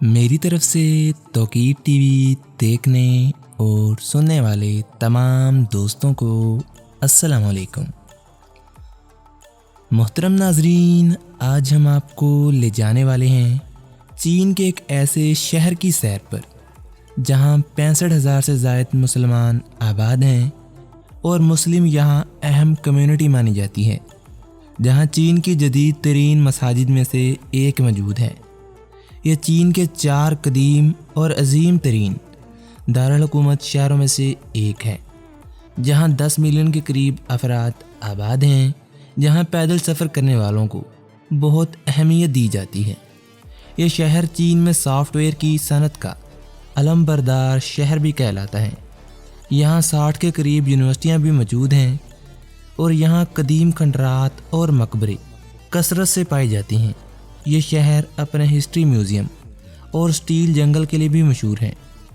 मेरी तरफ से तौकीर टीवी देखने और सुनने वाले तमाम दोस्तों को अस्सलाम वालेकुम। मोहतरम नाजरीन, आज हम आपको ले जाने वाले हैं चीन के एक ऐसे शहर की सैर पर जहां 65,000 से ज़ायद मुसलमान आबाद हैं और मुस्लिम यहां अहम कम्युनिटी मानी जाती है, जहां चीन की जदीद तरीन मसाजिद में से एक मौजूद है। यह चीन के 4 कदीम और अजीम तरीन दारुल हुकूमत शहरों में से एक है, जहां 10 मिलियन के करीब अफराद आबाद हैं, जहां पैदल सफ़र करने वालों को बहुत अहमियत दी जाती है। यह शहर चीन में सॉफ्टवेयर की सनत का अलम बरदार शहर भी कहलाता है। यहाँ 60 के करीब यूनिवर्सिटियाँ भी मौजूद हैं और यहाँ कदीम खंडरात और मकबरे कसरत से पाई जाती हैं। ये शहर अपने हिस्ट्री म्यूज़ियम और स्टील जंगल के लिए भी मशहूर है।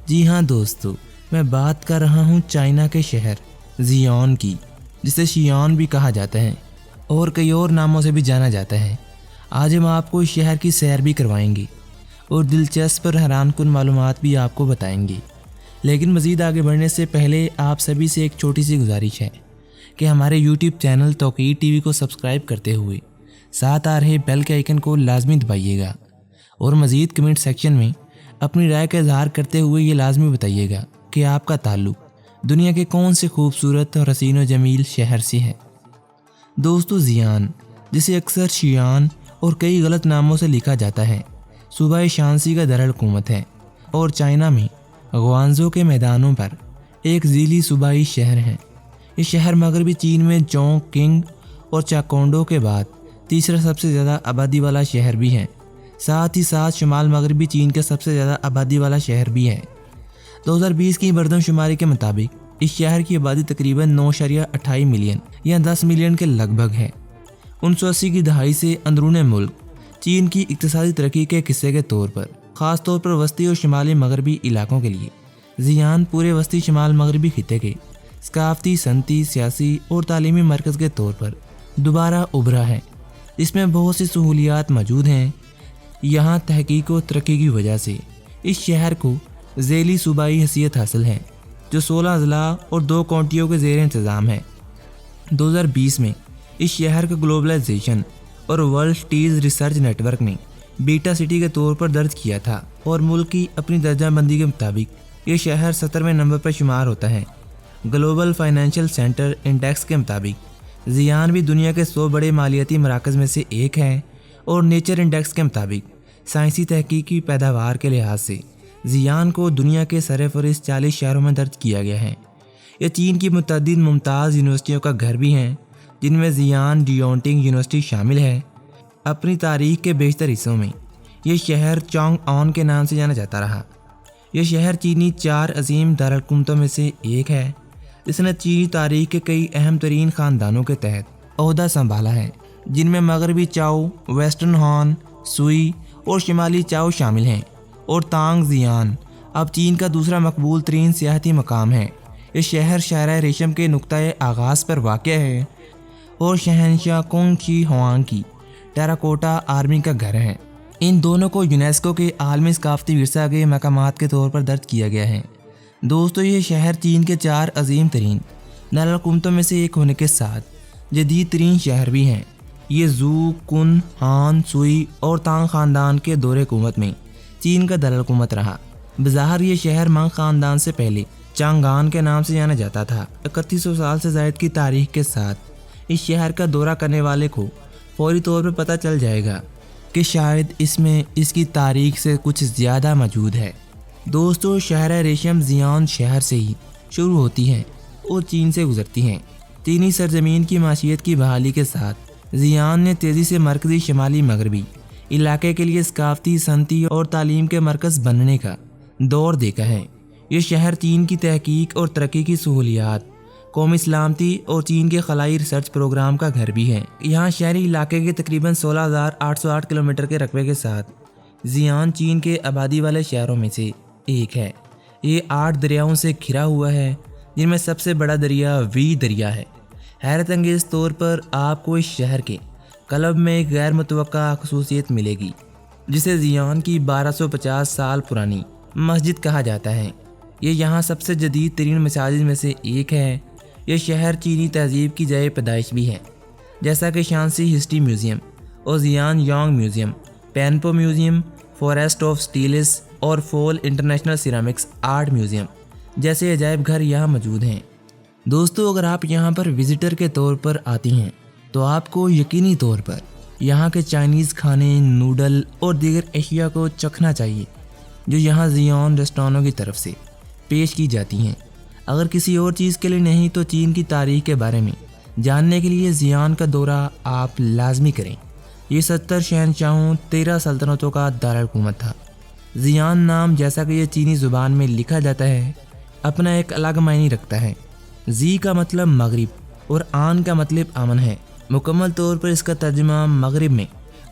जी हाँ दोस्तों, मैं बात कर रहा हूँ चाइना के शहर ज़ियान की, जिसे शियान भी कहा जाता है और कई और नामों से भी जाना जाता है। आज हम आपको इस शहर की सैर भी करवाएंगे और दिलचस्प और हैरानकुन मालूमात भी आपको बताएंगे। लेकिन मज़ीद आगे बढ़ने से पहले आप सभी से एक छोटी सी गुजारिश है कि हमारे यूट्यूब चैनल तौकीर टीवी को सब्सक्राइब करते हुए साथ आ रहे बेल के आइकन को लाजमी दबाइएगा और मज़ीद कमेंट सेक्शन में अपनी राय का इजहार करते हुए ये लाजमी बताइएगा कि आपका ताल्लुक़ दुनिया के कौन से खूबसूरत और हसीन व जमील शहर से है। दोस्तों, ज़ियान, जिसे अक्सर शियान और कई गलत नामों से लिखा जाता है, सूबा शांसी का दारुल हुकूमत है और चाइना में ग्वांजो के मैदानों पर एक ज़ीली सूबाई शहर है। ये शहर मगरबी चीन में जोंग किंग और चाकोंडो के बाद तीसरा सबसे ज़्यादा आबादी वाला शहर भी है। साथ ही साथ शुमाल मगरबी चीन का सबसे ज़्यादा आबादी वाला शहर भी है। 2020 की मरदमशुमारी के मुताबिक इस शहर की आबादी तकरीबन 9.28 मिलियन या 10 मिलियन के लगभग है। 1980 की दहाई से अंदरूनी मुल्क चीन की इक्तिसादी तरक्की के हिस्से के तौर पर, ख़ास तौर पर वस्ती और शुमाली मगरबी इलाकों के लिए ज़ियान पूरे वस्ती शुमाल मगरबी खिते के सकाफती, सनती, सियासी और तालीमी मरकज़ के तौर पर दोबारा उभरा है। इसमें बहुत सी सहूलियात मौजूद हैं। यहाँ तहकीक और तरक्की की वजह से इस शहर को ज़ेली सूबाई हैसियत हासिल है, जो 16 अजला और 2 काउंटियों के ज़ेर इंतज़ाम है। 2020 में इस शहर का ग्लोबलाइजेशन और वर्ल्ड सिटीज़ रिसर्च नेटवर्क ने बीटा सिटी के तौर पर दर्ज किया था और मुल्क की अपनी दर्जाबंदी के मुताबिक ये शहर 17वें नंबर पर शुमार होता है। ग्लोबल फाइनेंशियल सेंटर इंडेक्स के मुताबिक ज़ियान भी दुनिया के 100 बड़े मालियाती मराकज़ में से एक है और नेचर इंडेक्स के मुताबिक साइंसी तहकीकी पैदावार के लिहाज से ज़ियान को दुनिया के सरफ़हरिस्त 40 शहरों में दर्ज किया गया है। यह चीन की मुतअद्दिद मुमताज़ यूनिवर्सिटियों का घर भी है, जिनमें ज़ियान डियोंटिंग यूनिवर्सिटी शामिल है। अपनी तारीख़ के बेशतर हिस्सों में यह शहर चांगआन के नाम से जाना जाता रहा। यह शहर चीनी 4 अजीम दारुल हुकूमतों में से एक है, जिसने चीनी तारीख़ के कई अहम तरीन ख़ानदानों के तहत ओहदा संभाला है, जिनमें मगरबी चाओ, वेस्टर्न हान, सुई और शिमाली चाओ शामिल हैं। और तांग ज़ियान अब चीन का दूसरा मकबूल तरीन सियाहती मकाम है। यह शहर शाहरा रेशम के नुक्ताए आगाज़ पर वाक़ है और शहंशाह कुंग शी हुआंग की टेराकोटा आर्मी का घर है। इन दोनों को यूनेस्को के आलमी सकाफती विरसा के मकामात के तौर पर दर्ज किया गया है। दोस्तों, ये शहर चीन के 4 अजीम तरीन दारुल हुकूमतों में से एक होने के साथ जदीद तरीन शहर भी हैं। ये जू, कुन, हान, सुई और तांग ख़ानदान के दौरे हुकूमत में चीन का दारुल हुकूमत रहा। बज़ाहिर ये शहर मांग ख़ानदान से पहले चांगान के नाम से जाना जाता था। 3100 साल से ज़ायद की तारीख के साथ इस शहर का दौरा करने वाले को फौरी तौर पर पता चल जाएगा कि शायद इसमें इसकी तारीख से कुछ ज़्यादा मौजूद है। दोस्तों, शहर रेशम ज़ियान शहर से ही शुरू होती है और चीन से गुजरती हैं। चीनी सरजमीन की माशियत की बहाली के साथ ज़ियान ने तेज़ी से मरकज़ी शुमाली मगरबी इलाके के लिए सकाफती, सनती और तालीम के मरकज़ बनने का दौर देखा है। ये शहर चीन की तहकीक और तरक्की की सहूलियात, कौमी सलामती और चीन के खलाई रिसर्च प्रोग्राम का घर भी है। यहाँ शहरी इलाके के तकरीबन 16,808 किलोमीटर के रकबे के साथ ज़ियान चीन के आबादी वाले शहरों में से एक है। ये 8 दरियाओं से घिरा हुआ है, जिनमें सबसे बड़ा दरिया वी दरिया है। हैरत अंगेज़ तौर पर आपको इस शहर के क्लब में एक गैर मुतवक्का खसूसियत मिलेगी, जिसे ज़ियान की 1250 साल पुरानी मस्जिद कहा जाता है। ये यहाँ सबसे जदीद तरीन मसाजिद में से एक है। यह शहर चीनी तहजीब की जय पैदाइश भी है, जैसा कि शांसी हिस्ट्री म्यूज़ियम और Xianyang museum, Banpo museum, forest of steles और फोल इंटरनेशनल सिरामिक्स आर्ट म्यूज़ियम जैसे अजायब घर यहाँ मौजूद हैं। दोस्तों, अगर आप यहाँ पर विज़िटर के तौर पर आती हैं तो आपको यकीनी तौर पर यहाँ के चाइनीज़ खाने, नूडल और दीगर अशिया को चखना चाहिए जो यहाँ ज़ियान रेस्टोरेंटों की तरफ से पेश की जाती हैं। अगर किसी और चीज़ के लिए नहीं तो चीन की तारीख़ के बारे में जानने के लिए ज़ियान का दौरा आप लाजमी करें। ये 70 शहनशाहों 13 सल्तनतों का दारुल-हुकूमत था। ज़ियान नाम, जैसा कि यह चीनी ज़ुबान में लिखा जाता है, अपना एक अलग मायने रखता है। जी का मतलब मगरिब और आन का मतलब अमन है। मुकम्मल तौर पर इसका तर्जुमा मगरिब में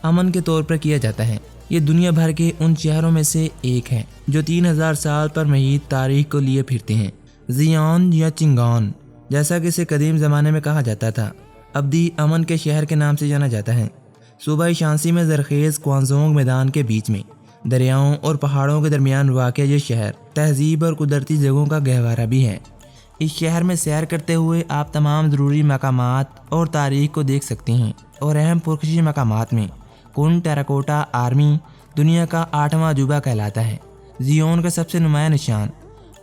अमन के तौर पर किया जाता है। ये दुनिया भर के उन शहरों में से एक है जो 3000 साल पर महीद तारीख को लिए फिरते हैं। ज़ियान या चिंगान, जैसा कि इसे कदीम ज़माने में कहा जाता था, अब्दी अमन के शहर के नाम से जाना जाता है। सूबाई शांसी में ज़रखेज़ क्वांजोंग मैदान के बीच में दरियाओं और पहाड़ों के दरमियान वाक़ ये शहर तहजीब और कुदरती जगहों का गहवारा भी है। इस शहर में सैर करते हुए आप तमाम ज़रूरी मकामात और तारीख़ को देख सकते हैं और अहम पुरकशी मकामात में कुन टेराकोटा आर्मी दुनिया का 8वां अजूबा कहलाता है। ज़ियान का सबसे नुमाया निशान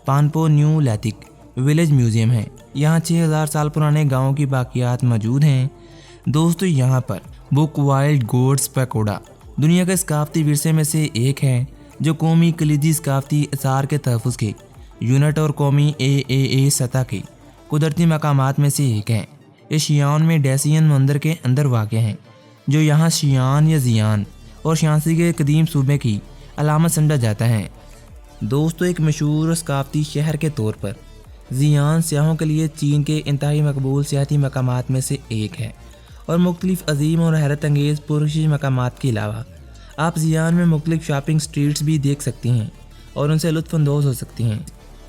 पानपो न्यू लैतिक विलेज म्यूज़ियम है। यहाँ 6000 साल पुराने गाँव की बाक़ियात मौजूद हैं। दोस्तों, यहाँ पर बुक वाइल्ड गोड्स पैकोडा दुनिया के सकाफ़ती विरसे में से एक है जो कौमी कलीदी सकाफ़ती आसार के तहफ़्फ़ुज़ के यूनिट और कौमी AAA सतह के कुदरती मकामात में से एक है। ये शियान में डेसियन मंदिर के अंदर वाक़ हैं, जो यहाँ शियान या ज़ियान और शांसी के कदीम सूबे की अलामत समझा जाता है। दोस्तों, एक मशहूर सकाफ़ती शहर के तौर पर ज़ियान सियाहों के लिए चीन के इंतहाई मकबूल सियाती मकामात में से एक है और मुख्तलिफ़ अजीम और हैरत अंगेज़ पुरकशी मकामात के अलावा आप ज़ियान में मुख्तलिफ़ शॉपिंग स्ट्रीट्स भी देख सकती हैं और उनसे लुत्फ़अंदोज़ हो सकती हैं।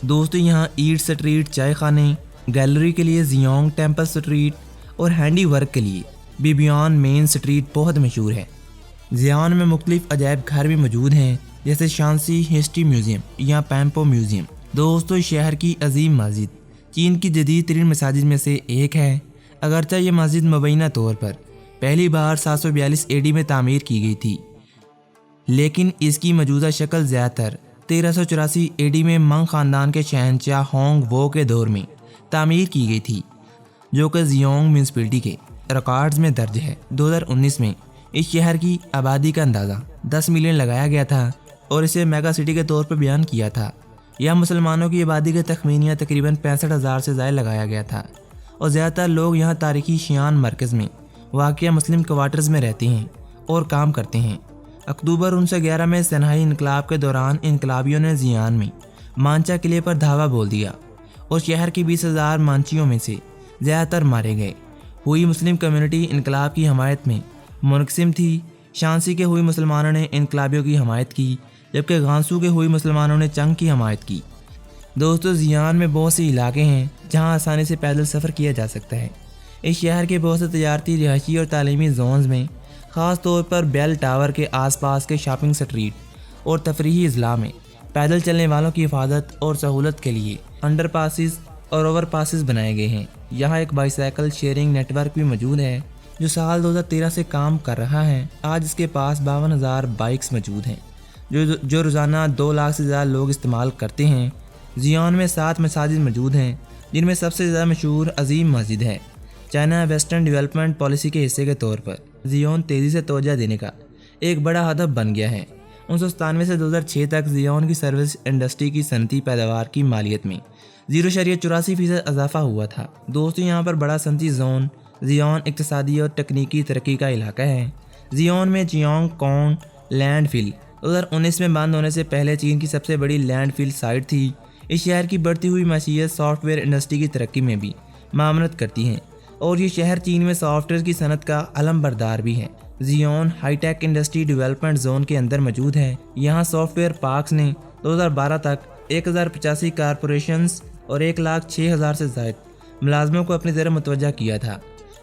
दोस्तों, यहाँ ईट स्ट्रीट, चाय खाने, गैलरी के लिए ज़ियांग टेम्पल स्ट्रीट और हैंडी वर्क के लिए बिबियान मेन स्ट्रीट बहुत मशहूर है। ज़ियान में मुख्तलिफ़ अजायब घर भी मौजूद हैं, जैसे शांसी हिस्ट्री म्यूज़ियम या पेनपो म्यूज़ियम। दोस्तों, शहर की अजीम मस्जिद चीन की जदीद तरीन मसाजिद में से एक है। अगरचे ये मस्जिद मुबैना तौर पर पहली बार 742 AD में तामीर की गई थी, लेकिन इसकी मौजूदा शक्ल ज़्यादातर 1384 AD में मंग ख़ानदान के शहंशाह होंग वो के दौर में तामीर की गई थी, जो कि ज़ियांग म्यूनसिपैलिटी के रिकॉर्ड्स में दर्ज है। 2019 में इस शहर की आबादी का अंदाज़ा 10 मिलियन लगाया गया था और इसे मेगा सिटी के तौर पर बयान किया था। यह मुसलमानों की आबादी के तखमीनिया तकरीबन 65,000 से ज़ायद लगाया गया था और ज़्यादातर लोग यहाँ तारीखी शियान मरकज़ में वाक़िया मुस्लिम क्वार्टर्स में रहते हैं और काम करते हैं। अक्टूबर 1911 में सनहाई इनकलाब के दौरान इनकलाबियों ने ज़ियान में मांचा किले पर धावा बोल दिया और शहर की 20,000 मांचियों में से ज़्यादातर मारे गए। हुई मुस्लिम कम्युनिटी इनकलाब की हमायत में मुनक़सिम थी। शांसी के हुई मुसलमानों ने इनकलाबियों की हमायत की, जबकि गांसू के हुई मुसलमानों ने चंग की हमायत की। दोस्तों, ज़ियान में बहुत से इलाके हैं जहां आसानी से पैदल सफ़र किया जा सकता है। इस शहर के बहुत से तजारती, रिहायशी और तालीमी जोन्स में ख़ास तौर पर बेल टावर के आसपास के शॉपिंग स्ट्रीट और तफरीही अजला में पैदल चलने वालों की हिफाजत और सहूलत के लिए अंडर पासिस और ओवर पासिस बनाए गए हैं। यहाँ एक बाईसाइकिल शेयरिंग नेटवर्क भी मौजूद है जो साल 2013 से काम कर रहा है। आज इसके पास 52,000 बाइक्स मौजूद हैं जो रोज़ाना 2 लाख से ज़्यादा लोग इस्तेमाल करते हैं। ज़ियान में 7 मसाजिद मौजूद हैं, जिनमें सबसे ज़्यादा मशहूर अजीम मस्जिद है। चाइना वेस्टर्न डेवलपमेंट पॉलिसी के हिस्से के तौर पर ज़ियान तेज़ी से तवज्जो देने का एक बड़ा हदफ बन गया है। 1997 से 2006 तक ज़ियान की सर्विस इंडस्ट्री की सनती पैदावार की मालियत में 0.84% इजाफा हुआ था। दोस्तों, यहाँ पर बड़ा सनती जोन ज़ियान इक़्तिसादी और तकनीकी तरक्की का इलाका है। ज़ियान में जियांग कोंग लैंडफिल 2019 में बंद होने से पहले चीन की सबसे बड़ी लैंडफिल साइट थी। इस शहर की बढ़ती हुई मशीयत सॉफ्टवेयर इंडस्ट्री की तरक्की में भी मामनत करती हैं और ये शहर चीन में सॉफ्टवेयर की सनत का अलम बरदार भी है। ज़ियान हाईटेक इंडस्ट्री डेवलपमेंट जोन के अंदर मौजूद है। यहाँ सॉफ्टवेयर पार्क्स ने 2012 तक 1085 कारपोरेशंस और 1,06,000 से ज़ायद मुलाजमों को अपनी तरफ मुतवज्जा किया था।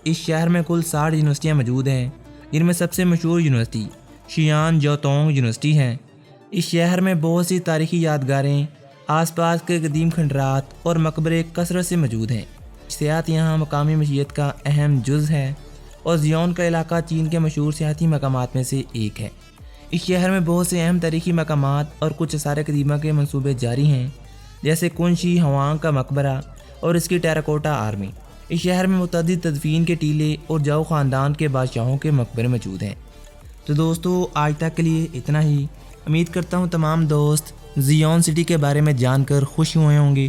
इस शहर में कुल 60 यूनिवर्सिटियाँ मौजूद हैं। جن میں سب سے مشہور یونیورسٹی شیان جوتونگ یونیورسٹی ہے۔ اس شہر میں بہت سی تاریخی یادگاریں، آس پاس کے قدیم کھنڈرات اور مقبرے کثرت سے موجود ہیں۔ سیاحت یہاں مقامی معیشت کا اہم جز ہے اور زیون کا علاقہ چین کے مشہور سیاحتی مقامات میں سے ایک ہے۔ اس شہر میں بہت سے اہم تاریخی مقامات اور کچھ آثار قدیمہ کے منصوبے جاری ہیں، جیسے کنشی ہوانگ کا مقبرہ اور اس کی ٹیراکوٹا آرمی۔ اس شہر میں متعدد تدفین کے ٹیلے اور جاؤ خاندان کے بادشاہوں کے مقبرے موجود ہیں۔ تو دوستو آج تک کے لیے اتنا ہی۔ امید کرتا ہوں تمام دوست زیون سٹی کے بارے میں جان کر خوش ہوئے ہوں گے۔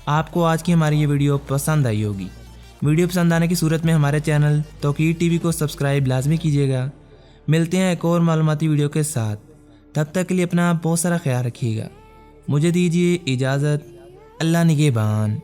آپ کو آج کی ہماری یہ ویڈیو پسند آئی ہوگی۔ ویڈیو پسند آنے کی صورت میں ہمارے چینل توقیر ٹی وی کو سبسکرائب لازمی کیجیے گا۔ ملتے ہیں ایک اور معلوماتی ویڈیو کے ساتھ، تب تک کے لیے اپنا بہت سارا خیال رکھیے گا۔ مجھے دیجیے اجازت، اللہ نگہبان۔